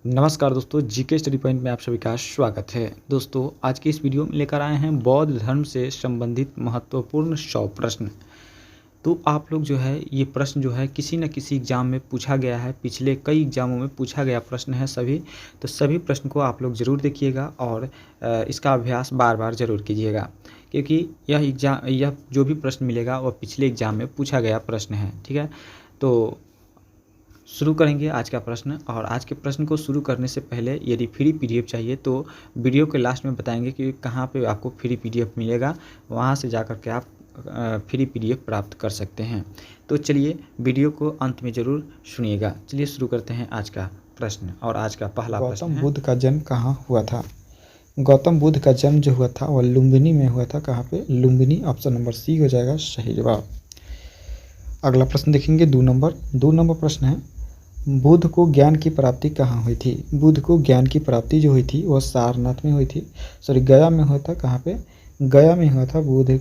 नमस्कार दोस्तों, GK study point में आप सभी का स्वागत है। दोस्तों, आज की इस वीडियो में लेकर आए हैं बौद्ध धर्म से संबंधित महत्वपूर्ण 100 प्रश्न। तो आप लोग जो है ये प्रश्न जो है किसी न किसी एग्ज़ाम में पूछा गया है, पिछले कई एग्ज़ामों में पूछा गया प्रश्न है सभी। तो सभी प्रश्न को आप लोग ज़रूर देखिएगा और इसका अभ्यास बार-बार ज़रूर कीजिएगा, क्योंकि यह जो भी प्रश्न मिलेगा वह पिछले एग्ज़ाम में पूछा गया प्रश्न है। ठीक है? तो शुरू करेंगे आज का प्रश्न। और आज के प्रश्न को शुरू करने से पहले यदि फ्री पीडीएफ चाहिए तो वीडियो के लास्ट में बताएंगे कि कहाँ पे आपको फ्री पीडीएफ मिलेगा, वहाँ से जाकर के आप फ्री पीडीएफ प्राप्त कर सकते हैं। तो चलिए वीडियो को अंत में ज़रूर सुनिएगा। चलिए शुरू करते हैं आज का प्रश्न। और आज का पहला प्रश्न गौतम है, बुद्ध का जन्म कहाँ हुआ था? गौतम बुद्ध का जन्म जो हुआ था वह लुम्बिनी में हुआ था। कहाँ पे? लुम्बिनी। ऑप्शन नंबर सी हो जाएगा सही जवाब। अगला प्रश्न देखेंगे 2 नंबर प्रश्न है, बुद्ध को ज्ञान की प्राप्ति कहाँ हुई थी? बुद्ध को ज्ञान की प्राप्ति जो हुई थी वह सारनाथ में हुई थी, गया में हुआ था। कहाँ पे? गया में हुआ था। बुद्ध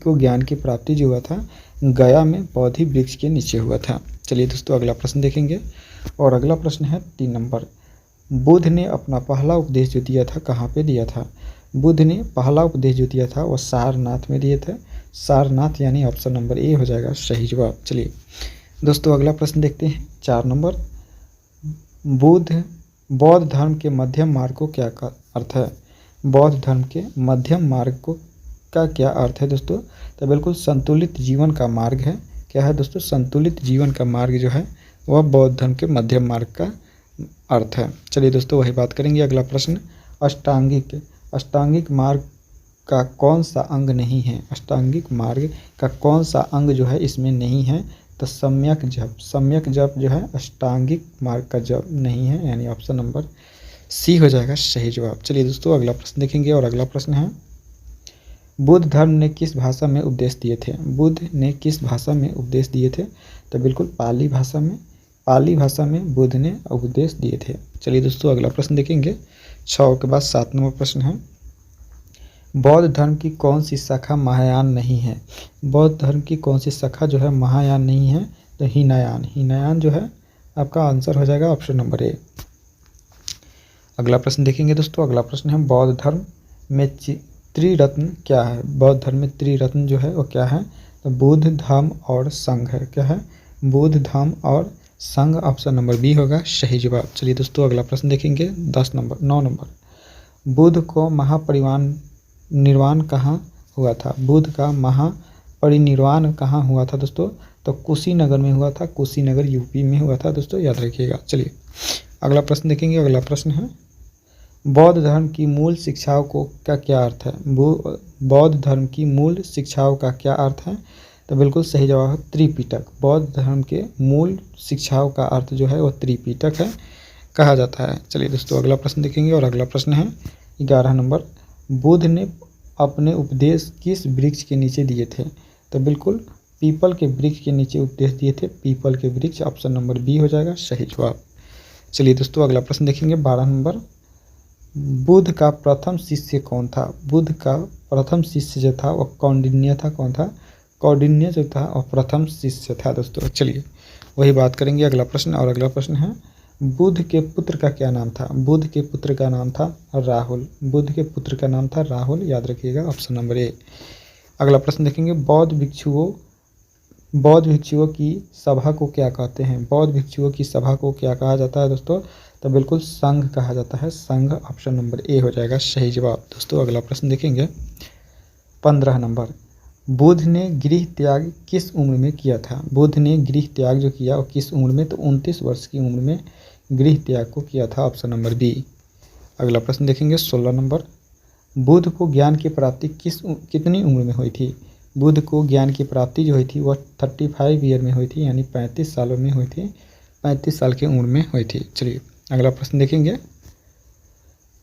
को ज्ञान की प्राप्ति जो हुआ था गया में बोधि वृक्ष के नीचे हुआ था। चलिए दोस्तों अगला प्रश्न देखेंगे। और अगला प्रश्न है 3 नंबर, बुद्ध ने अपना पहला उपदेश जो दिया था कहाँ पे दिया था? बुद्ध ने पहला उपदेश जो दिया था वह सारनाथ में दिए थे। सारनाथ यानी ऑप्शन नंबर ए हो जाएगा सही जवाब। चलिए दोस्तों अगला प्रश्न देखते हैं 4 नंबर, बौद्ध धर्म के मध्यम मार्ग को क्या अर्थ है? बौद्ध धर्म के मध्यम मार्ग को का क्या अर्थ है दोस्तों? तो बिल्कुल संतुलित जीवन का मार्ग है। क्या है दोस्तों? संतुलित जीवन का मार्ग जो है वह बौद्ध धर्म के मध्यम मार्ग का अर्थ है। चलिए दोस्तों वही बात करेंगे। अगला प्रश्न, अष्टांगिक मार्ग का कौन सा अंग नहीं है? अष्टांगिक मार्ग का कौन सा अंग जो है इसमें नहीं है? तो सम्यक जप जो है अष्टांगिक मार्ग का जप नहीं है, यानी ऑप्शन नंबर सी हो जाएगा सही जवाब। चलिए दोस्तों अगला प्रश्न देखेंगे। और अगला प्रश्न है, बुद्ध धर्म ने किस भाषा में उपदेश दिए थे? बुद्ध ने किस भाषा में उपदेश दिए थे? तो बिल्कुल पाली भाषा में बुद्ध ने उपदेश दिए थे। चलिए दोस्तों अगला प्रश्न देखेंगे। 6 के बाद 7 नंबर प्रश्न है, बौद्ध धर्म की कौन सी शाखा महायान नहीं है? बौद्ध धर्म की कौन सी शाखा जो है महायान नहीं है? तो हीनयान जो है आपका आंसर हो जाएगा ऑप्शन नंबर ए। अगला प्रश्न देखेंगे दोस्तों। अगला प्रश्न है, बौद्ध धर्म में त्रिरत्न क्या है? बौद्ध धर्म में त्रिरत्न जो है वो क्या है? तो बुद्ध, धम्म और संघ है। क्या है? बुद्ध, धम्म और संघ। ऑप्शन नंबर बी होगा सही जवाब। चलिए दोस्तों अगला प्रश्न देखेंगे 9 नंबर, बुद्ध को महापरिनिर्वाण कहाँ हुआ था? बुद्ध का महापरिनिर्वाण कहाँ हुआ था दोस्तों? तो कुशीनगर में हुआ था। कुशीनगर यूपी में हुआ था दोस्तों, याद रखिएगा। चलिए अगला प्रश्न देखेंगे। अगला प्रश्न है, बौद्ध धर्म की मूल शिक्षाओं को का क्या अर्थ है? बौद्ध धर्म की मूल शिक्षाओं का क्या अर्थ है? तो बिल्कुल सही जवाब है त्रिपिटक। बौद्ध धर्म के मूल शिक्षाओं का अर्थ जो है वो त्रिपिटक है कहा जाता है। चलिए दोस्तों अगला प्रश्न देखेंगे। और अगला प्रश्न है 11 नंबर, बुद्ध ने अपने उपदेश किस वृक्ष के नीचे दिए थे? तो बिल्कुल पीपल के वृक्ष के नीचे उपदेश दिए थे। पीपल के वृक्ष। ऑप्शन नंबर बी हो जाएगा सही जवाब। चलिए दोस्तों अगला प्रश्न देखेंगे 12 नंबर, बुद्ध का प्रथम शिष्य कौन था? बुद्ध का प्रथम शिष्य जो था वो कौंडिन्य था। कौन था? कौंडिन्य जो था और प्रथम शिष्य था दोस्तों। चलिए वही बात करेंगे। अगला प्रश्न। और अगला प्रश्न है, बुद्ध के पुत्र का क्या नाम था? बुद्ध के पुत्र का नाम था राहुल। बुद्ध के पुत्र का नाम था राहुल, याद रखिएगा ऑप्शन नंबर ए। अगला प्रश्न देखेंगे, बौद्ध भिक्षुओं की सभा को क्या कहते हैं? बौद्ध भिक्षुओं की सभा को क्या कहा जाता है दोस्तों? तो बिल्कुल संघ कहा जाता है। संघ। ऑप्शन नंबर ए हो जाएगा सही जवाब। दोस्तों अगला प्रश्न देखेंगे 15 नंबर, बुद्ध ने गृह त्याग किस उम्र में किया था? बुद्ध ने गृह त्याग जो किया वो किस उम्र में? तो 29 वर्ष की उम्र में गृह त्याग को किया था। Option number B. अगला प्रश्न देखेंगे 16 नंबर, बुद्ध को ज्ञान की प्राप्ति कितनी उम्र में हुई थी? बुद्ध को ज्ञान की प्राप्ति जो हुई थी वह 35 ईयर में हुई थी, यानी 35 सालों में हुई थी। 35 साल की उम्र में हुई थी। चलिए अगला प्रश्न देखेंगे,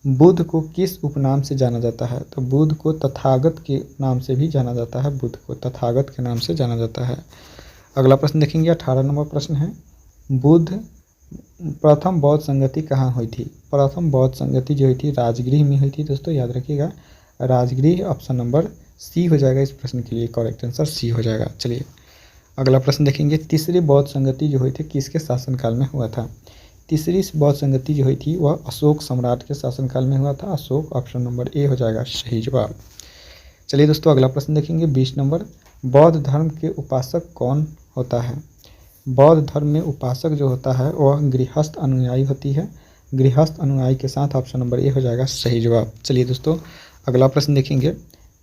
बुद्ध को किस उपनाम से जाना जाता है? तो बुद्ध को तथागत के नाम से भी जाना जाता है। बुद्ध को तथागत के नाम से जाना जाता है। अगला प्रश्न देखेंगे 18 नंबर प्रश्न है, प्रथम बौद्ध संगति कहाँ हुई थी? प्रथम बौद्ध संगति जो हुई थी राजगृह में हुई थी दोस्तों, याद रखिएगा राजगृह। ऑप्शन नंबर सी हो जाएगा इस प्रश्न के लिए, करेक्ट आंसर सी हो जाएगा। चलिए अगला प्रश्न देखेंगे, तीसरी बौद्ध संगति जो हुई थी किसके शासनकाल में हुआ था? तीसरी बौद्ध संगति जो हुई थी वह अशोक सम्राट के शासनकाल में हुआ था। अशोक, ऑप्शन नंबर ए हो जाएगा सही जवाब। चलिए दोस्तों अगला प्रश्न देखेंगे 20 नंबर। बौद्ध धर्म के उपासक कौन होता है? बौद्ध धर्म में उपासक जो होता है वह गृहस्थ अनुयायी होती है। गृहस्थ अनुयायी के साथ ऑप्शन नंबर ए हो जाएगा सही जवाब। चलिए दोस्तों अगला प्रश्न देखेंगे।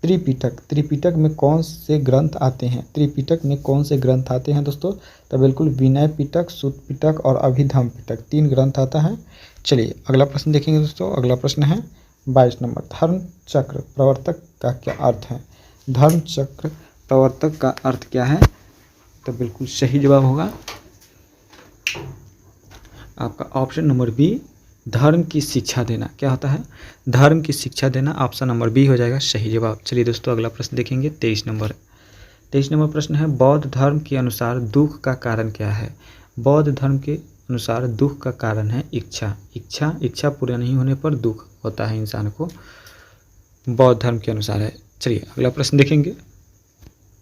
त्रिपिटक, त्रिपिटक में कौन से ग्रंथ आते हैं? त्रिपिटक में कौन से ग्रंथ आते हैं दोस्तों? तो बिल्कुल विनय पिटक, सुत्त पिटक और अभिधम्म पिटक, 3 ग्रंथ आता है। चलिए अगला प्रश्न देखेंगे दोस्तों। अगला प्रश्न है 22 नंबर। धर्म चक्र प्रवर्तक का क्या अर्थ है? धर्म चक्र प्रवर्तक का अर्थ क्या है? तो बिल्कुल सही जवाब होगा आपका ऑप्शन नंबर बी, धर्म की शिक्षा देना। क्या होता है? धर्म की शिक्षा देना, ऑप्शन नंबर बी हो जाएगा सही जवाब। चलिए दोस्तों अगला प्रश्न देखेंगे 23 नंबर। 23 नंबर प्रश्न है बौद्ध धर्म के अनुसार दुख का कारण क्या है? बौद्ध धर्म के अनुसार दुख का कारण है इच्छा। इच्छा पूरा नहीं होने पर दुख होता है इंसान को, बौद्ध धर्म के अनुसार है। चलिए अगला प्रश्न देखेंगे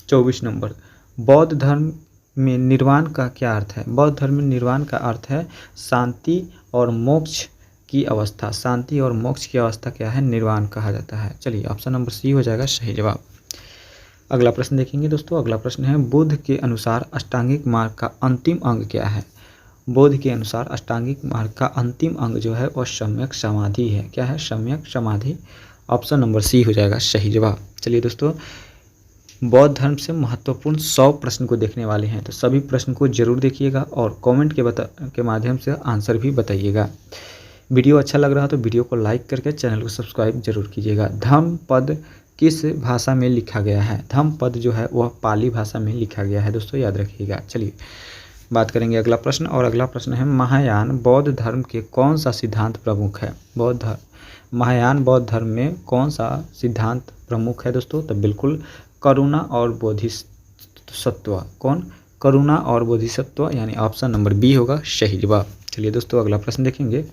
24 नंबर। बौद्ध धर्म में निर्वाण का क्या अर्थ है? बौद्ध धर्म में निर्वाण का अर्थ है शांति और मोक्ष की अवस्था। शांति और मोक्ष की अवस्था क्या है? निर्वाण कहा जाता है। चलिए ऑप्शन नंबर सी हो जाएगा सही जवाब। अगला प्रश्न देखेंगे दोस्तों। अगला प्रश्न है बुद्ध के अनुसार अष्टांगिक मार्ग का अंतिम अंग क्या है? बुद्ध के अनुसार अष्टांगिक मार्ग का अंतिम अंग जो है वह सम्यक समाधि है। क्या है? सम्यक समाधि, ऑप्शन नंबर सी हो जाएगा सही जवाब। चलिए दोस्तों बौद्ध धर्म से महत्वपूर्ण 100 प्रश्न को देखने वाले हैं, तो सभी प्रश्न को जरूर देखिएगा और कमेंट के माध्यम से आंसर भी बताइएगा। वीडियो अच्छा लग रहा तो वीडियो को लाइक करके चैनल को सब्सक्राइब जरूर कीजिएगा। धम्म पद किस भाषा में लिखा गया है? धम्म पद जो है वह पाली भाषा में लिखा गया है दोस्तों, याद रखिएगा। चलिए बात करेंगे अगला प्रश्न, और अगला प्रश्न है महायान बौद्ध धर्म के कौन सा सिद्धांत प्रमुख है? महायान बौद्ध धर्म में कौन सा सिद्धांत प्रमुख है दोस्तों? तो बिल्कुल करुणा और बोधिसत्व। कौन? करुणा और बोधिसत्व, यानी ऑप्शन नंबर बी होगा सही जवाब। चलिए दोस्तों अगला प्रश्न देखेंगे।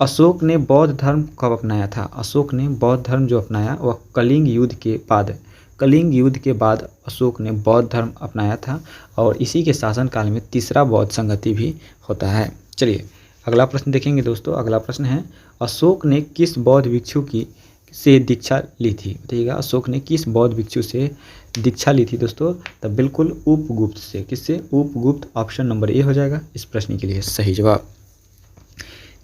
अशोक ने बौद्ध धर्म कब अपनाया था? अशोक ने बौद्ध धर्म जो अपनाया वह कलिंग युद्ध के बाद। कलिंग युद्ध के बाद अशोक ने बौद्ध धर्म अपनाया था और इसी के शासनकाल में तीसरा बौद्ध संगति भी होता है। चलिए अगला प्रश्न देखेंगे दोस्तों। अगला प्रश्न है अशोक ने किस बौद्ध भिक्षु से दीक्षा ली थी? बताइएगा अशोक ने किस बौद्ध भिक्षु से दीक्षा ली थी दोस्तों? तो बिल्कुल उपगुप्त से। किससे? उपगुप्त, ऑप्शन नंबर ए हो जाएगा इस प्रश्न के लिए सही जवाब।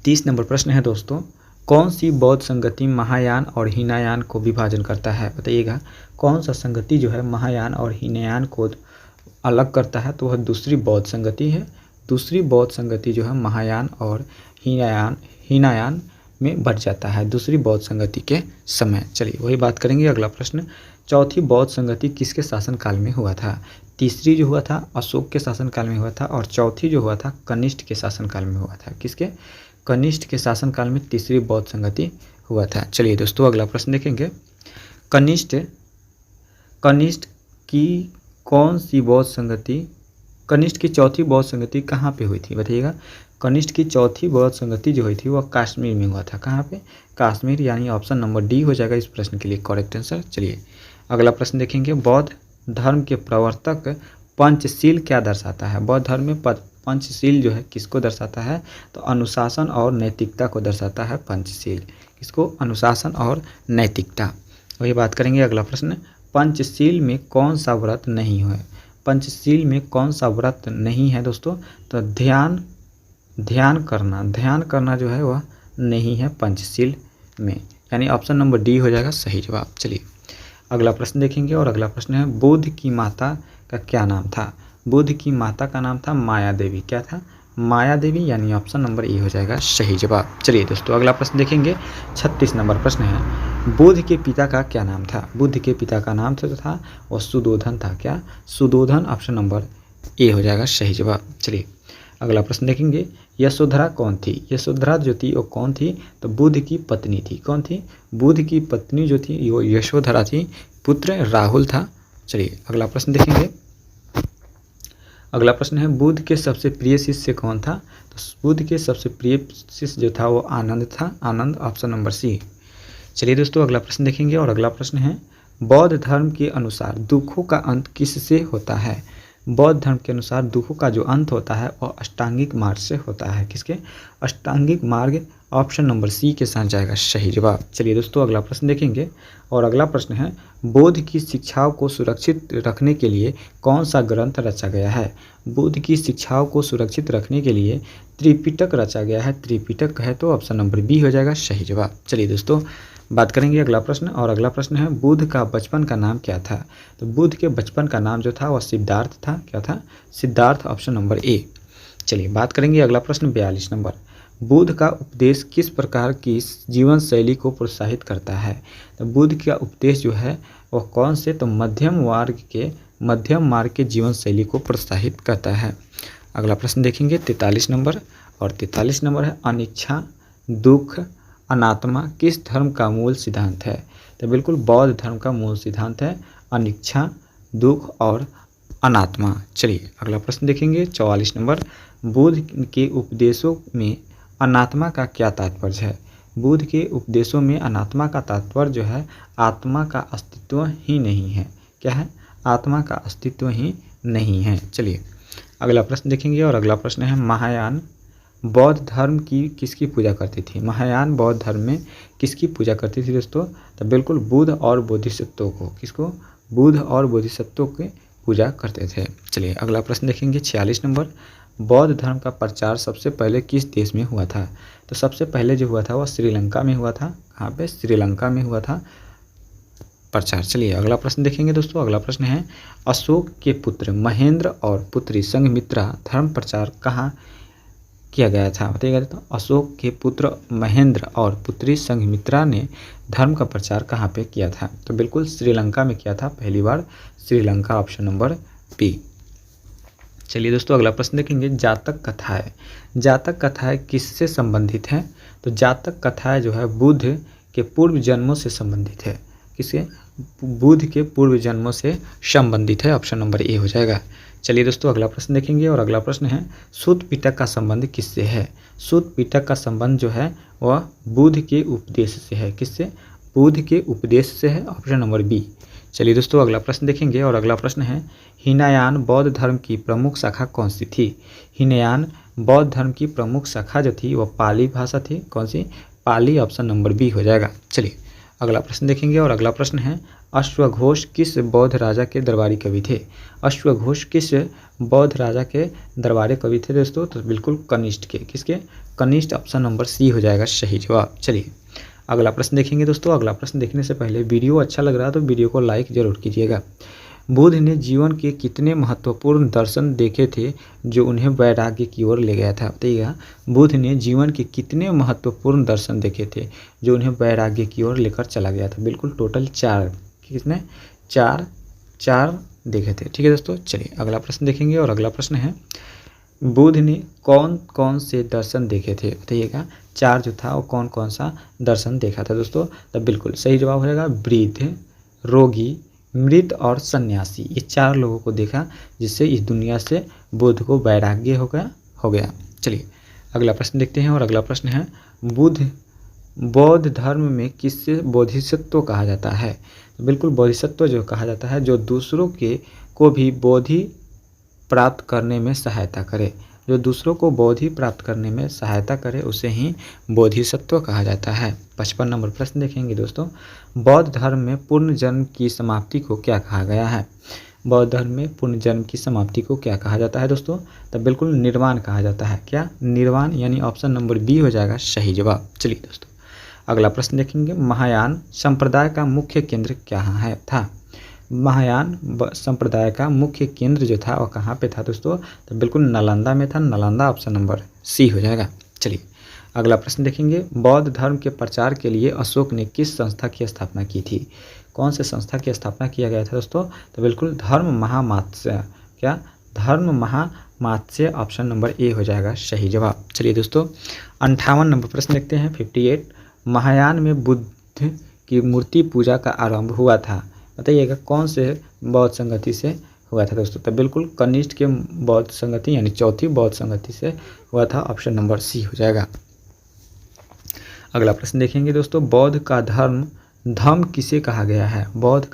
30 नंबर प्रश्न है दोस्तों। कौन सी बौद्ध संगति महायान और हीनयान को विभाजन करता है? बताइएगा कौन सा संगति जो है महायान और हीनयान को अलग करता है? तो वह दूसरी बौद्ध संगति है। दूसरी बौद्ध संगति जो है महायान और हीनयान में बढ़ जाता है दूसरी बौद्ध संगति के समय। चलिए वही बात करेंगे। अगला प्रश्न, चौथी बौद्ध संगति किसके शासनकाल में हुआ था? तीसरी जो हुआ था अशोक के शासनकाल में हुआ था और चौथी जो हुआ था कनिष्ठ के शासनकाल में हुआ था। किसके? कनिष्ठ के शासनकाल में तीसरी बौद्ध संगति हुआ था। चलिए दोस्तों अगला प्रश्न देखेंगे। कनिष्ठ की कौन सी बौद्ध संगति, कनिष्ठ की चौथी बौद्ध संगति कहाँ पे हुई थी? बताइएगा कनिष्ठ की चौथी बौद्ध संगति जो हुई थी वह कश्मीर में हुआ था। कहाँ पे? कश्मीर, यानी ऑप्शन नंबर डी हो जाएगा इस प्रश्न के लिए करेक्ट आंसर। चलिए अगला प्रश्न देखेंगे। बौद्ध धर्म के प्रवर्तक पंचशील क्या दर्शाता है? बौद्ध धर्म में पंचशील जो है किसको दर्शाता है? तो अनुशासन और नैतिकता को दर्शाता है पंचशील। किसको? अनुशासन और नैतिकता। वही बात करेंगे। अगला प्रश्न, पंचशील में कौन सा व्रत नहीं है? पंचशील में कौन सा व्रत नहीं है दोस्तों? तो ध्यान करना जो है वह नहीं है पंचशील में, यानी ऑप्शन नंबर डी हो जाएगा सही जवाब। चलिए अगला प्रश्न देखेंगे, और अगला प्रश्न है बुद्ध की माता का क्या नाम था? बुद्ध की माता का नाम था माया देवी। क्या था? माया देवी, यानी ऑप्शन नंबर ए हो जाएगा सही जवाब। चलिए दोस्तों अगला प्रश्न देखेंगे। 36 नंबर प्रश्न है बुद्ध के पिता का क्या नाम था? बुद्ध के पिता का नाम जो था वह सुदोधन था। क्या? सुदोधन, ऑप्शन नंबर ए हो जाएगा सही जवाब। चलिए अगला प्रश्न देखेंगे। यशोधरा कौन थी? यशोधरा जो थी वो कौन थी? तो बुद्ध की पत्नी थी। कौन थी? बुद्ध की पत्नी जो थी वो यशोधरा थी, पुत्र राहुल था। चलिए अगला प्रश्न देखेंगे। अगला प्रश्न है बुद्ध के सबसे प्रिय शिष्य कौन था? तो बुद्ध के सबसे प्रिय शिष्य जो था वो आनंद था। आनंद, ऑप्शन नंबर सी। चलिए दोस्तों अगला प्रश्न देखेंगे, और अगला प्रश्न है बौद्ध धर्म के अनुसार दुखों का अंत किससे होता है? बौद्ध धर्म के अनुसार दुखों का जो अंत होता है वह अष्टांगिक मार्ग से होता है। किसके? अष्टांगिक मार्ग। ऑप्शन नंबर सी के साथ जाएगा सही जवाब। चलिए दोस्तों अगला प्रश्न देखेंगे और अगला प्रश्न है बुद्ध की शिक्षाओं को सुरक्षित रखने के लिए कौन सा ग्रंथ रचा गया है? बुद्ध की शिक्षाओं को सुरक्षित रखने के लिए त्रिपिटक रचा गया है। त्रिपिटक है तो ऑप्शन नंबर बी हो जाएगा सही जवाब। चलिए दोस्तों बात करेंगे अगला प्रश्न और अगला प्रश्न है बुद्ध का बचपन का नाम क्या था? तो बुद्ध के बचपन का नाम जो था वह सिद्धार्थ था। क्या था? Siddharth, option number A. चलिए बात करेंगे अगला प्रश्न 42 नंबर। बुद्ध का उपदेश किस प्रकार की जीवन शैली को प्रोत्साहित करता है? तो बुद्ध का उपदेश जो है वह कौन से? तो मध्यम मार्ग के जीवन शैली को प्रोत्साहित करता है। अगला प्रश्न देखेंगे 43 नंबर और 43 नंबर है अनिच्छा, दुख, अनात्मा किस धर्म का मूल सिद्धांत है? तो बिल्कुल बौद्ध धर्म का मूल सिद्धांत है अनिच्छा, दुख और अनात्मा। चलिए अगला प्रश्न देखेंगे 44 नंबर। बुद्ध के उपदेशों में अनात्मा का क्या तात्पर्य है? बुद्ध के उपदेशों में अनात्मा का तात्पर्य जो है आत्मा का अस्तित्व ही नहीं है। क्या है? आत्मा का अस्तित्व ही नहीं है। चलिए अगला प्रश्न देखेंगे और अगला प्रश्न है महायान बौद्ध धर्म की किसकी पूजा करती थी? महायान बौद्ध धर्म में किसकी पूजा करती थी दोस्तों? तो बिल्कुल बुद्ध और बोधिसत्वों को। किसको? बुद्ध और बोधिसत्वों की पूजा करते थे। चलिए अगला प्रश्न देखेंगे 46 नंबर। बौद्ध धर्म का प्रचार सबसे पहले किस देश में हुआ था? तो सबसे पहले जो हुआ था वह श्रीलंका में हुआ था। कहाँ पे? श्रीलंका में हुआ था प्रचार। चलिए अगला प्रश्न देखेंगे दोस्तों। अगला प्रश्न है अशोक के पुत्र महेंद्र और पुत्री संघमित्रा धर्म प्रचार कहाँ किया गया था? बताइएगा। तो अशोक के पुत्र महेंद्र और पुत्री संघमित्रा ने धर्म का प्रचार कहाँ पे किया था? तो बिल्कुल श्रीलंका में किया था पहली बार, श्रीलंका, ऑप्शन नंबर बी। चलिए दोस्तों अगला प्रश्न देखेंगे जातक कथाएं। जातक कथाएं किससे संबंधित हैं? तो जातक कथाएं जो है बुद्ध के पूर्व जन्मों से संबंधित है। किसके? बुद्ध के पूर्व जन्मों से संबंधित है, ऑप्शन नंबर ए हो जाएगा। चलिए दोस्तों अगला प्रश्न देखेंगे और अगला प्रश्न है सूत पिटक का संबंध किससे है? सूत पिटक का संबंध जो है वह बुद्ध के उपदेश से है। किससे? बुद्ध के उपदेश से है, ऑप्शन नंबर बी। चलिए दोस्तों अगला प्रश्न देखेंगे और अगला प्रश्न है हीनयान बौद्ध धर्म की प्रमुख शाखा कौन सी थी? हीनयान बौद्ध धर्म की प्रमुख शाखा जो थी वह पाली भाषा थी। कौन सी? पाली, ऑप्शन नंबर बी हो जाएगा। चलिए अगला प्रश्न देखेंगे और अगला प्रश्न है अश्वघोष किस बौद्ध राजा के दरबारी कवि थे? अश्वघोष किस बौद्ध राजा के दरबारी कवि थे दोस्तों? तो बिल्कुल कनिष्ठ के। किसके? कनिष्ठ, ऑप्शन नंबर सी हो जाएगा सही जवाब। चलिए अगला प्रश्न देखेंगे दोस्तों। अगला प्रश्न देखने से पहले वीडियो अच्छा लग रहा है तो वीडियो को लाइक जरूर कीजिएगा। बुद्ध ने जीवन के कितने महत्वपूर्ण दर्शन देखे थे जो उन्हें वैराग्य की ओर ले गया था? बताइएगा। बुद्ध ने जीवन के कितने महत्वपूर्ण दर्शन देखे थे जो उन्हें वैराग्य की ओर लेकर चला गया था? बिल्कुल टोटल 4। किसने? 4 देखे थे। ठीक है दोस्तों। चलिए अगला प्रश्न देखेंगे और अगला प्रश्न है बुद्ध ने कौन कौन से दर्शन देखे थे? बताइएगा। 4 जो था वो कौन कौन सा दर्शन देखा था दोस्तों? तब बिल्कुल सही जवाब हो जाएगा वृद्ध, रोगी, मृत और सन्यासी। ये 4 लोगों को देखा जिससे इस दुनिया से बुद्ध को वैराग्य हो गया। चलिए अगला प्रश्न देखते हैं और अगला प्रश्न है बौद्ध धर्म में किससे बोधिसत्व कहा जाता है? तो बिल्कुल बोधिसत्व जो कहा जाता है जो दूसरों को भी बोधि प्राप्त करने में सहायता करे। जो दूसरों को बोधि प्राप्त करने में सहायता करे उसे ही बोधिसत्व कहा जाता है। 55 नंबर प्रश्न देखेंगे दोस्तों। बौद्ध धर्म में पुनर्जन्म की समाप्ति को क्या कहा गया है? बौद्ध धर्म में पुनर्जन्म की समाप्ति को क्या कहा जाता है दोस्तों? तब बिल्कुल निर्वाण कहा जाता है। क्या? निर्वाण, यानी ऑप्शन नंबर बी हो जाएगा सही जवाब। चलिए दोस्तों अगला प्रश्न देखेंगे महायान संप्रदाय का मुख्य केंद्र कहाँ था? महायान संप्रदाय का मुख्य केंद्र जो था वह कहाँ पे था दोस्तों? तो बिल्कुल नालंदा में था। नालंदा, ऑप्शन नंबर सी हो जाएगा। चलिए अगला प्रश्न देखेंगे बौद्ध धर्म के प्रचार के लिए अशोक ने किस संस्था की स्थापना की थी? कौन से संस्था की स्थापना किया गया था दोस्तों? तो बिल्कुल धर्म महामात्स्य। क्या? धर्म महामात्स्य, ऑप्शन नंबर ए हो जाएगा सही जवाब। चलिए दोस्तों 58 नंबर प्रश्न देखते हैं 58। महायान में बुद्ध की मूर्ति पूजा का आरंभ हुआ था। बताइएगा कौन से बौद्ध संगति से हुआ था दोस्तों? तो बिल्कुल कनिष्ठ के बौद्ध संगति यानी चौथी बौद्ध संगति से हुआ था, ऑप्शन नंबर सी हो जाएगा। अगला प्रश्न देखेंगे दोस्तों बौद्ध का धर्म किसे कहा गया है? बौद्ध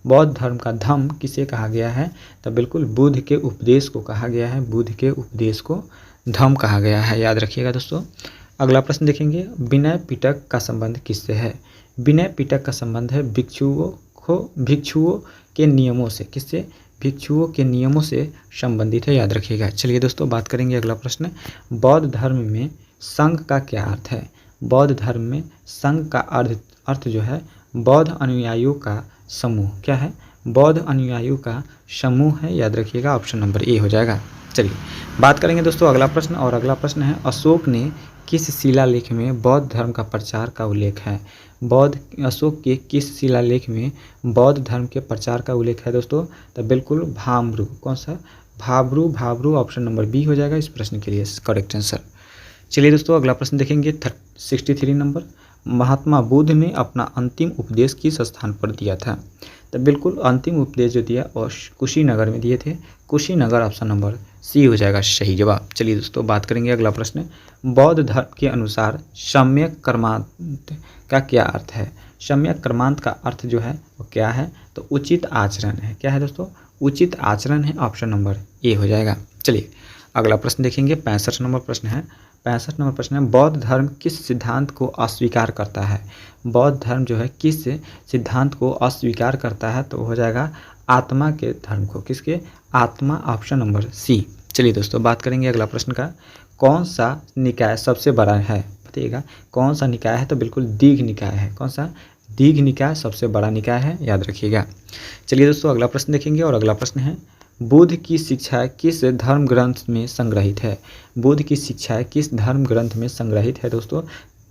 बौद्ध धर्म का धम्म किसे कहा गया है? तो बिल्कुल बुद्ध के उपदेश को कहा गया है, बुद्ध के उपदेश को धम्म कहा गया है, याद रखिएगा दोस्तों। अगला प्रश्न देखेंगे, विनय पिटक का संबंध किससे है? विनय पिटक का संबंध है भिक्षुओं के नियमों से। किससे? भिक्षुओं के नियमों से संबंधित है, याद रखिएगा। चलिए दोस्तों बात करेंगे अगला प्रश्न, बौद्ध धर्म में संघ का क्या अर्थ है? बौद्ध धर्म में संघ का अर्थ जो है बौद्ध अनुयायियों का समूह। क्या है? बौद्ध अनुयायियों का समूह है, याद रखिएगा। ऑप्शन नंबर ए हो जाएगा। चलिए बात करेंगे दोस्तों अगला प्रश्न, और अगला प्रश्न है, अशोक ने किस शिलालेख में बौद्ध धर्म का प्रचार का उल्लेख है? अशोक के किस शिलालेख में बौद्ध धर्म के प्रचार का उल्लेख है दोस्तों? तो बिल्कुल भाब्रू। कौन सा? भाब्रू ऑप्शन नंबर बी हो जाएगा इस प्रश्न के लिए करेक्ट आंसर। चलिए दोस्तों अगला प्रश्न देखेंगे 63 नंबर, महात्मा बुद्ध ने अपना अंतिम उपदेश किस स्थान पर दिया था? तो बिल्कुल अंतिम उपदेश जो दिया और कुशीनगर में दिए थे, कुशीनगर ऑप्शन नंबर सी हो जाएगा सही जवाब। चलिए दोस्तों बात करेंगे अगला प्रश्न, बौद्ध धर्म के अनुसार सम्यक कर्मांत का क्या अर्थ है? सम्यक कर्मांत का अर्थ जो है वो क्या है? तो उचित आचरण है। क्या है दोस्तों? उचित आचरण है, ऑप्शन नंबर ए हो जाएगा। चलिए अगला प्रश्न देखेंगे 65 नंबर प्रश्न है। 65 नंबर प्रश्न है, बौद्ध धर्म किस सिद्धांत को अस्वीकार करता है? बौद्ध धर्म जो है किस सिद्धांत को अस्वीकार करता है? तो हो जाएगा आत्मा के धर्म को। किसके? आत्मा, ऑप्शन नंबर सी। चलिए दोस्तों बात करेंगे अगला प्रश्न का, कौन सा निकाय सबसे बड़ा है? बताइएगा कौन सा निकाय है? तो बिल्कुल दीघ निकाय है। कौन सा? दीघ निकाय सबसे बड़ा निकाय है, याद रखिएगा। चलिए दोस्तों अगला प्रश्न देखेंगे, और अगला प्रश्न है, बुद्ध की शिक्षाएं किस धर्म ग्रंथ में संग्रहित है? बुद्ध की शिक्षाएं किस धर्म ग्रंथ में संग्रहित है दोस्तों?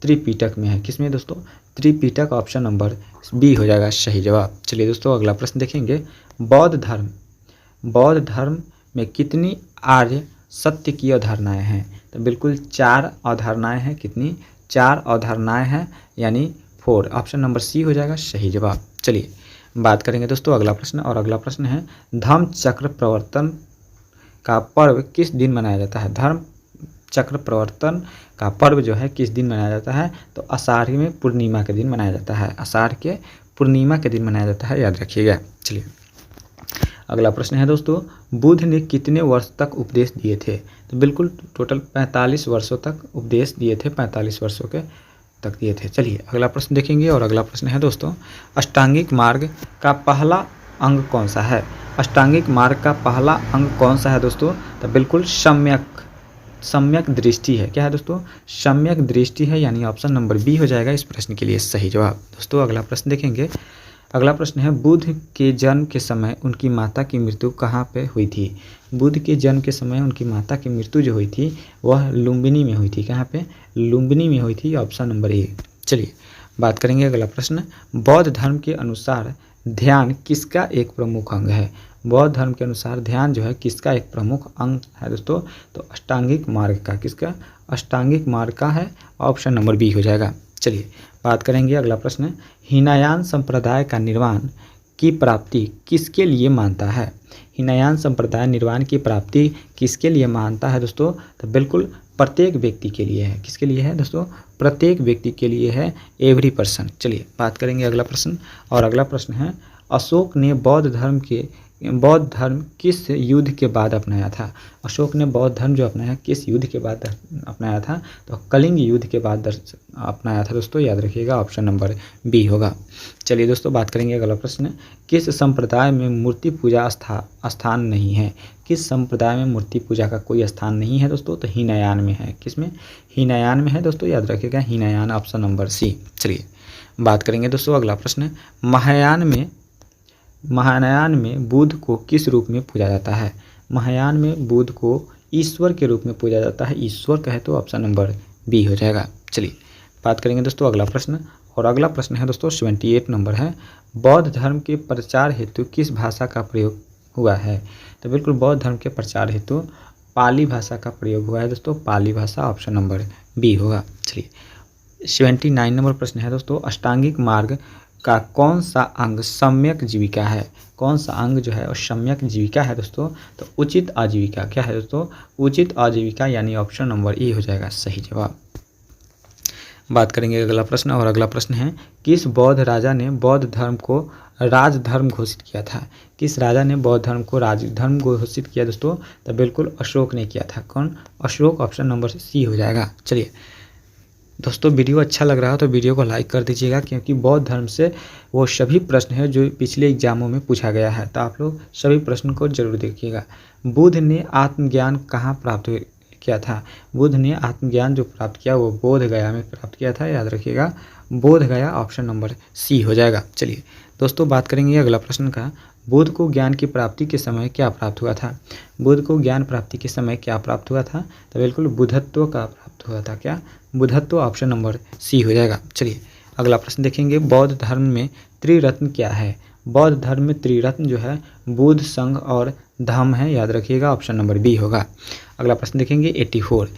त्रिपिटक में है। किसमें दोस्तों? त्रिपिटक, ऑप्शन नंबर बी हो जाएगा सही जवाब। चलिए दोस्तों अगला प्रश्न देखेंगे, बौद्ध धर्म में कितनी आर्य सत्य की अवधारणाएं हैं? तो बिल्कुल 4 अवधारणाएं हैं। कितनी? 4 अवधारणाएं हैं, यानी 4, ऑप्शन नंबर सी हो जाएगा सही जवाब। चलिए बात करेंगे दोस्तों अगला प्रश्न, और अगला प्रश्न है, धम्म चक्र प्रवर्तन का पर्व किस दिन मनाया जाता है? धर्म चक्र प्रवर्तन का पर्व जो है किस दिन मनाया जाता है? तो आषाढ़ में पूर्णिमा के दिन मनाया जाता है। आषाढ़ के पूर्णिमा के दिन मनाया जाता है, याद रखिएगा। चलिए अगला प्रश्न है दोस्तों, बुद्ध ने कितने वर्ष तक उपदेश दिए थे? तो बिल्कुल टोटल 45 वर्षों तक उपदेश दिए थे, 45 वर्षों के तक दिए थे। चलिए अगला प्रश्न देखेंगे, और अगला प्रश्न है दोस्तों, अष्टांगिक मार्ग का पहला अंग कौन सा है? अष्टांगिक मार्ग का पहला अंग कौन सा है दोस्तों? तो बिल्कुल सम्यक दृष्टि है। क्या है दोस्तों? सम्यक दृष्टि है, यानी ऑप्शन नंबर बी हो जाएगा इस प्रश्न के लिए सही जवाब। दोस्तों अगला प्रश्न देखेंगे, अगला प्रश्न है, बुद्ध के जन्म के समय उनकी माता की मृत्यु कहाँ पे हुई थी? बुद्ध के जन्म के समय उनकी माता की मृत्यु जो हुई थी वह लुम्बिनी में हुई थी। कहाँ पे? लुम्बिनी में हुई थी, ऑप्शन नंबर ए। चलिए बात करेंगे अगला प्रश्न, बौद्ध धर्म के अनुसार ध्यान किसका एक प्रमुख अंग है? बौद्ध धर्म के अनुसार ध्यान जो है किसका एक प्रमुख अंग है दोस्तों? तो अष्टांगिक मार्ग का। किसका? अष्टांगिक मार्ग का है, ऑप्शन नंबर बी हो जाएगा। चलिए बात करेंगे अगला प्रश्न, हीनयान संप्रदाय का निर्वाण की प्राप्ति किसके लिए मानता है? हीनयान संप्रदाय निर्वाण की प्राप्ति किसके लिए मानता है दोस्तों? तो बिल्कुल प्रत्येक व्यक्ति के लिए है। किसके लिए है दोस्तों? प्रत्येक व्यक्ति के लिए है, एवरी पर्सन। चलिए बात करेंगे अगला प्रश्न, और अगला प्रश्न है, अशोक ने बौद्ध धर्म किस युद्ध के बाद अपनाया था? अशोक ने बौद्ध धर्म जो अपनाया किस युद्ध के बाद अपनाया था? तो कलिंग युद्ध के बाद अपनाया था दोस्तों, याद रखिएगा, ऑप्शन नंबर बी होगा। चलिए दोस्तों बात करेंगे अगला प्रश्न, किस संप्रदाय में मूर्ति पूजा स्थान नहीं है? किस संप्रदाय में मूर्ति पूजा का कोई स्थान नहीं है दोस्तों? तो हीनयान में है। किसमें? हीनयान में है दोस्तों, याद रखिएगा, हीनयान, ऑप्शन नंबर सी। चलिए बात करेंगे दोस्तों अगला प्रश्न, महायान में बुद्ध को किस रूप में पूजा जाता है? महायान में बुद्ध को ईश्वर के रूप में पूजा जाता है। ईश्वर कहे तो ऑप्शन नंबर बी हो जाएगा। चलिए बात करेंगे दोस्तों अगला प्रश्न, और अगला प्रश्न है दोस्तों 78 नंबर है, बौद्ध धर्म के प्रचार हेतु किस भाषा का प्रयोग हुआ है? तो बिल्कुल बौद्ध धर्म के प्रचार हेतु पाली भाषा का प्रयोग हुआ है दोस्तों, पाली भाषा, ऑप्शन नंबर बी होगा। चलिए 79 नंबर प्रश्न है दोस्तों, अष्टांगिक मार्ग का कौन सा अंग सम्यक जीविका है? कौन सा अंग जो है और सम्यक जीविका है दोस्तों? तो उचित आजीविका। क्या है दोस्तों? उचित आजीविका, यानी ऑप्शन नंबर ए हो जाएगा सही जवाब। बात करेंगे अगला प्रश्न, और अगला प्रश्न है किस बौद्ध राजा ने बौद्ध धर्म को राजधर्म घोषित किया था? किस राजा ने बौद्ध धर्म को राजधर्म घोषित किया दोस्तों? तो बिल्कुल अशोक ने किया था। कौन? अशोक। ऑप्शन नंबर सी हो जाएगा। चलिए दोस्तों, वीडियो अच्छा लग रहा हो तो वीडियो को लाइक कर दीजिएगा, क्योंकि बौद्ध धर्म से वो सभी प्रश्न है जो पिछले एग्जामों में पूछा गया है, तो आप लोग सभी प्रश्न को जरूर देखिएगा। बुद्ध ने आत्मज्ञान कहाँ प्राप्त किया था? बुद्ध ने आत्मज्ञान जो प्राप्त किया वो बोध गया में प्राप्त किया था, याद रखिएगा, बोध गया। ऑप्शन नंबर सी हो जाएगा। चलिए दोस्तों, बात करेंगे अगला प्रश्न का। बुद्ध को ज्ञान की प्राप्ति के समय क्या प्राप्त हुआ था? बुद्ध को ज्ञान प्राप्ति के समय क्या प्राप्त हुआ था? तो बिल्कुल बुद्धत्व का प्राप्त हुआ था। क्या? बुद्धत्व। ऑप्शन नंबर सी हो जाएगा। चलिए अगला प्रश्न देखेंगे। बौद्ध धर्म में त्रिरत्न क्या है? बौद्ध धर्म में त्रिरत्न जो है बुद्ध, संघ और धम्म है, याद रखिएगा। ऑप्शन नंबर बी होगा। अगला प्रश्न देखेंगे 84।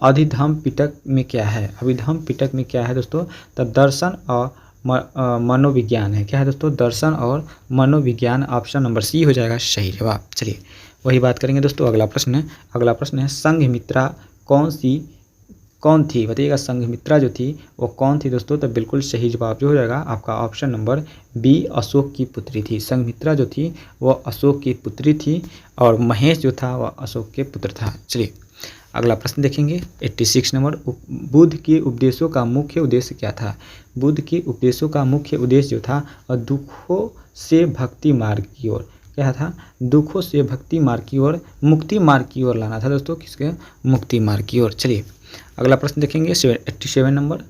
अधिधम्म पिटक में क्या है? अभिधम्म पिटक में क्या है दोस्तों? तो दर्शन और मनोविज्ञान है। क्या है दोस्तों? दर्शन और मनोविज्ञान। ऑप्शन नंबर सी हो जाएगा सही जवाब। चलिए वही बात करेंगे दोस्तों। अगला प्रश्न है संघमित्रा कौन थी? बताइएगा, संघमित्रा जो थी वो कौन थी दोस्तों? तो बिल्कुल सही जवाब जो हो जाएगा आपका ऑप्शन नंबर बी, अशोक की पुत्री थी। संघमित्रा जो थी वो अशोक की पुत्री थी, और महेश जो था वह अशोक के पुत्र था। चलिए अगला प्रश्न देखेंगे 86 नंबर। बुद्ध के उपदेशों का मुख्य उद्देश्य क्या था? बुद्ध के उपदेशों का मुख्य उद्देश्य जो था और दुखों से भक्ति मार्ग की ओर, क्या था? दुखों से भक्ति मार्ग की ओर, मुक्ति मार्ग की ओर लाना था दोस्तों। किसके? मुक्ति मार्ग की ओर। चलिए अगला प्रश्न देखेंगे 87 नंबर।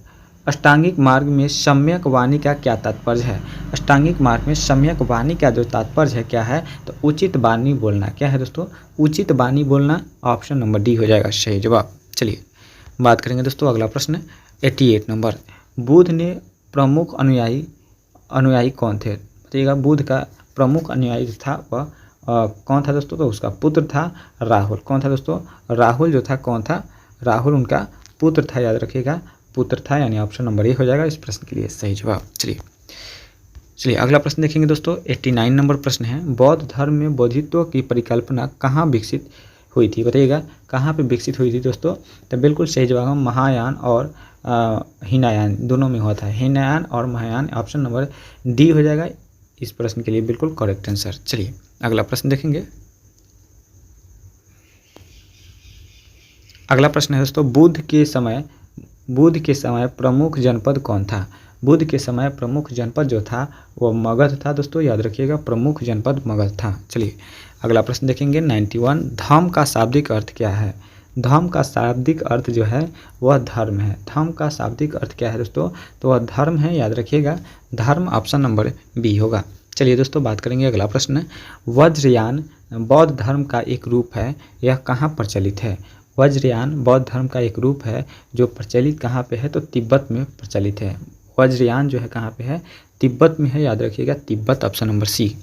अष्टांगिक मार्ग में सम्यक वाणी का क्या तात्पर्य है? अष्टांगिक मार्ग में सम्यक वाणी का जो तात्पर्य है क्या है? तो उचित वाणी बोलना। क्या है दोस्तों? उचित वाणी बोलना। ऑप्शन नंबर डी हो जाएगा सही जवाब। चलिए बात करेंगे दोस्तों अगला प्रश्न 88 नंबर। बुद्ध ने प्रमुख अनुयायी कौन थे? बताइएगा, बुद्ध का प्रमुख अनुयायी जो था वह कौन था दोस्तों? तो उसका पुत्र था राहुल। कौन था दोस्तों? राहुल जो था कौन था? राहुल उनका पुत्र था, याद रखिएगा, पुत्र था, यानी ऑप्शन नंबर ए हो जाएगा इस प्रश्न के लिए सही जवाब। चलिए अगला प्रश्न देखेंगे दोस्तों 89 नंबर प्रश्न है। बौद्ध धर्म में बोधित्व की परिकल्पना कहाँ विकसित हुई थी? बताइएगा, कहाँ पे विकसित हुई थी दोस्तों? तो बिल्कुल सही जवाब है महायान और हीनयान दोनों में हुआ था। हीनयान और महायान। ऑप्शन नंबर डी हो जाएगा इस प्रश्न के लिए बिल्कुल करेक्ट आंसर। चलिए अगला प्रश्न देखेंगे। अगला प्रश्न है दोस्तों, बुद्ध के समय प्रमुख जनपद कौन था? बुद्ध के समय प्रमुख जनपद जो था वो मगध था दोस्तों, याद रखिएगा, प्रमुख जनपद मगध था। चलिए अगला प्रश्न देखेंगे 91। धम्म का शाब्दिक अर्थ क्या है? धम्म का शाब्दिक अर्थ जो है वह धर्म है। धम्म का शाब्दिक अर्थ क्या है दोस्तों? तो वह धर्म है, याद रखिएगा, धर्म। ऑप्शन नंबर बी होगा। चलिए दोस्तों बात करेंगे अगला प्रश्न। वज्रयान बौद्ध धर्म का एक रूप है, यह कहाँ प्रचलित है? वज्रयान बौद्ध धर्म का एक रूप है जो प्रचलित कहाँ पे है? तो तिब्बत में प्रचलित है। वज्रयान जो है कहाँ पे है? तिब्बत में है, याद रखिएगा, तिब्बत। Option number C.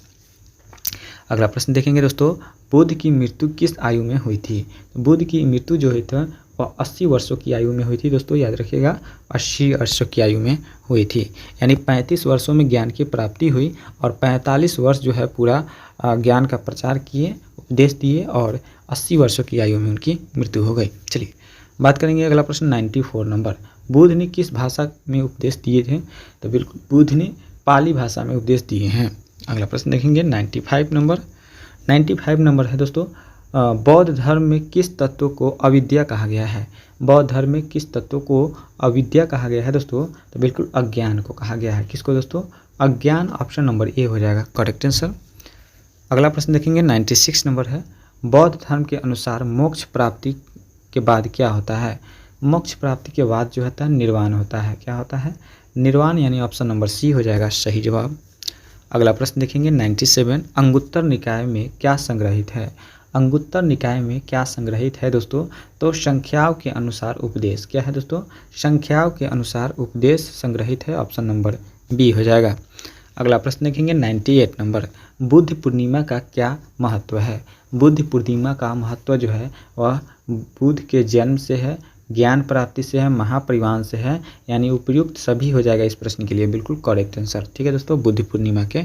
अगला प्रश्न देखेंगे दोस्तों। बुद्ध की मृत्यु किस आयु में हुई थी? बुद्ध की मृत्यु जो हुई थी वह 80 वर्षों की आयु में हुई थी दोस्तों, याद रखिएगा, 80 वर्षों की आयु में हुई थी। यानी 35 वर्षों में ज्ञान की प्राप्ति हुई और 45 वर्ष जो है पूरा ज्ञान का प्रचार किए, उपदेश दिए, और 80 वर्षों की आयु में उनकी मृत्यु हो गई। चलिए बात करेंगे अगला प्रश्न 94 नंबर। बुद्ध ने किस भाषा में उपदेश दिए थे? तो बिल्कुल बुद्ध ने पाली भाषा में उपदेश दिए हैं। अगला प्रश्न देखेंगे 95 नंबर। 95 नंबर है दोस्तों, बौद्ध धर्म में किस तत्व को अविद्या कहा गया है? बौद्ध धर्म में किस तत्व को अविद्या कहा गया है दोस्तों? तो बिल्कुल अज्ञान को कहा गया है। किसको दोस्तों? अज्ञान। ऑप्शन नंबर ए हो जाएगा करेक्ट आंसर। अगला प्रश्न देखेंगे 96 नंबर है। बौद्ध धर्म के अनुसार मोक्ष प्राप्ति के बाद क्या होता है? मोक्ष प्राप्ति के बाद जो होता है निर्वाण होता है। क्या होता है? निर्वाण, यानी ऑप्शन नंबर सी हो जाएगा सही जवाब। अगला प्रश्न देखेंगे 97। अंगुत्तर निकाय में क्या संग्रहित है? अंगुत्तर निकाय में क्या संग्रहित है दोस्तों? तो संख्याओं के अनुसार उपदेश। क्या है दोस्तों? संख्याओं के अनुसार उपदेश संग्रहित है। ऑप्शन नंबर बी हो जाएगा। अगला प्रश्न देखेंगे 98 नंबर। बुद्ध पूर्णिमा का क्या महत्व है? बुद्ध पूर्णिमा का महत्व जो है वह बुद्ध के जन्म से है, ज्ञान प्राप्ति से है, महापरिवान से है, यानी उपयुक्त सभी हो जाएगा इस प्रश्न के लिए बिल्कुल करेक्ट आंसर। ठीक है दोस्तों, बुद्ध पूर्णिमा के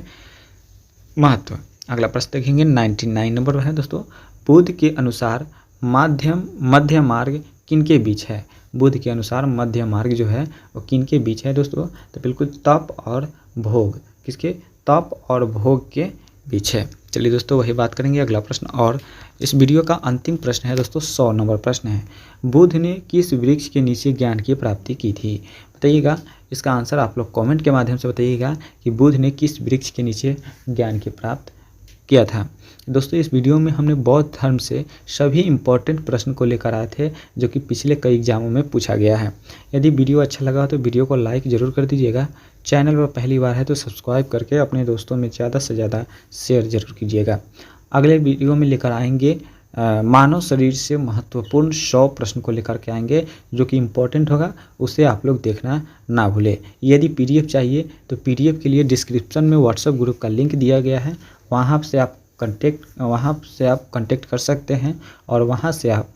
महत्व। अगला प्रश्न देखेंगे 99 नंबर है दोस्तों। बुद्ध के अनुसार मध्य मार्ग किनके बीच है? बुध के अनुसार मध्य मार्ग जो है वो किन के बीच है दोस्तों? तो बिल्कुल तप और भोग, किसके? तप और भोग के बीच है। चलिए दोस्तों वही बात करेंगे अगला प्रश्न, और इस वीडियो का अंतिम प्रश्न है दोस्तों, 100 नंबर प्रश्न है। बुध ने किस वृक्ष के नीचे ज्ञान की प्राप्ति की थी? बताइएगा, इसका आंसर आप लोग कमेंट के माध्यम से बताइएगा कि बुध ने किस वृक्ष के नीचे ज्ञान की प्राप्त किया था। दोस्तों इस वीडियो में हमने बौद्ध धर्म से सभी इम्पोर्टेंट प्रश्न को लेकर आए थे जो कि पिछले कई एग्जामों में पूछा गया है। यदि वीडियो अच्छा लगा तो वीडियो को लाइक ज़रूर कर दीजिएगा। चैनल पर पहली बार है तो सब्सक्राइब करके अपने दोस्तों में ज़्यादा से ज़्यादा शेयर जरूर कीजिएगा। अगले वीडियो में लेकर आएंगे मानव शरीर से महत्वपूर्ण 100 प्रश्न को लेकर के आएंगे जो कि इम्पोर्टेंट होगा, उसे आप लोग देखना ना भूलें। यदि पीडीएफ चाहिए तो पीडीएफ के लिए डिस्क्रिप्शन में व्हाट्सएप ग्रुप का लिंक दिया गया है, वहाँ से आप कांटेक्ट कर सकते हैं और वहाँ से आप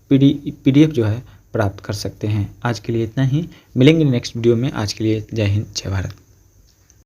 पीडीएफ जो है प्राप्त कर सकते हैं। आज के लिए इतना ही, मिलेंगे नेक्स्ट वीडियो में। आज के लिए जय हिंद, जय भारत।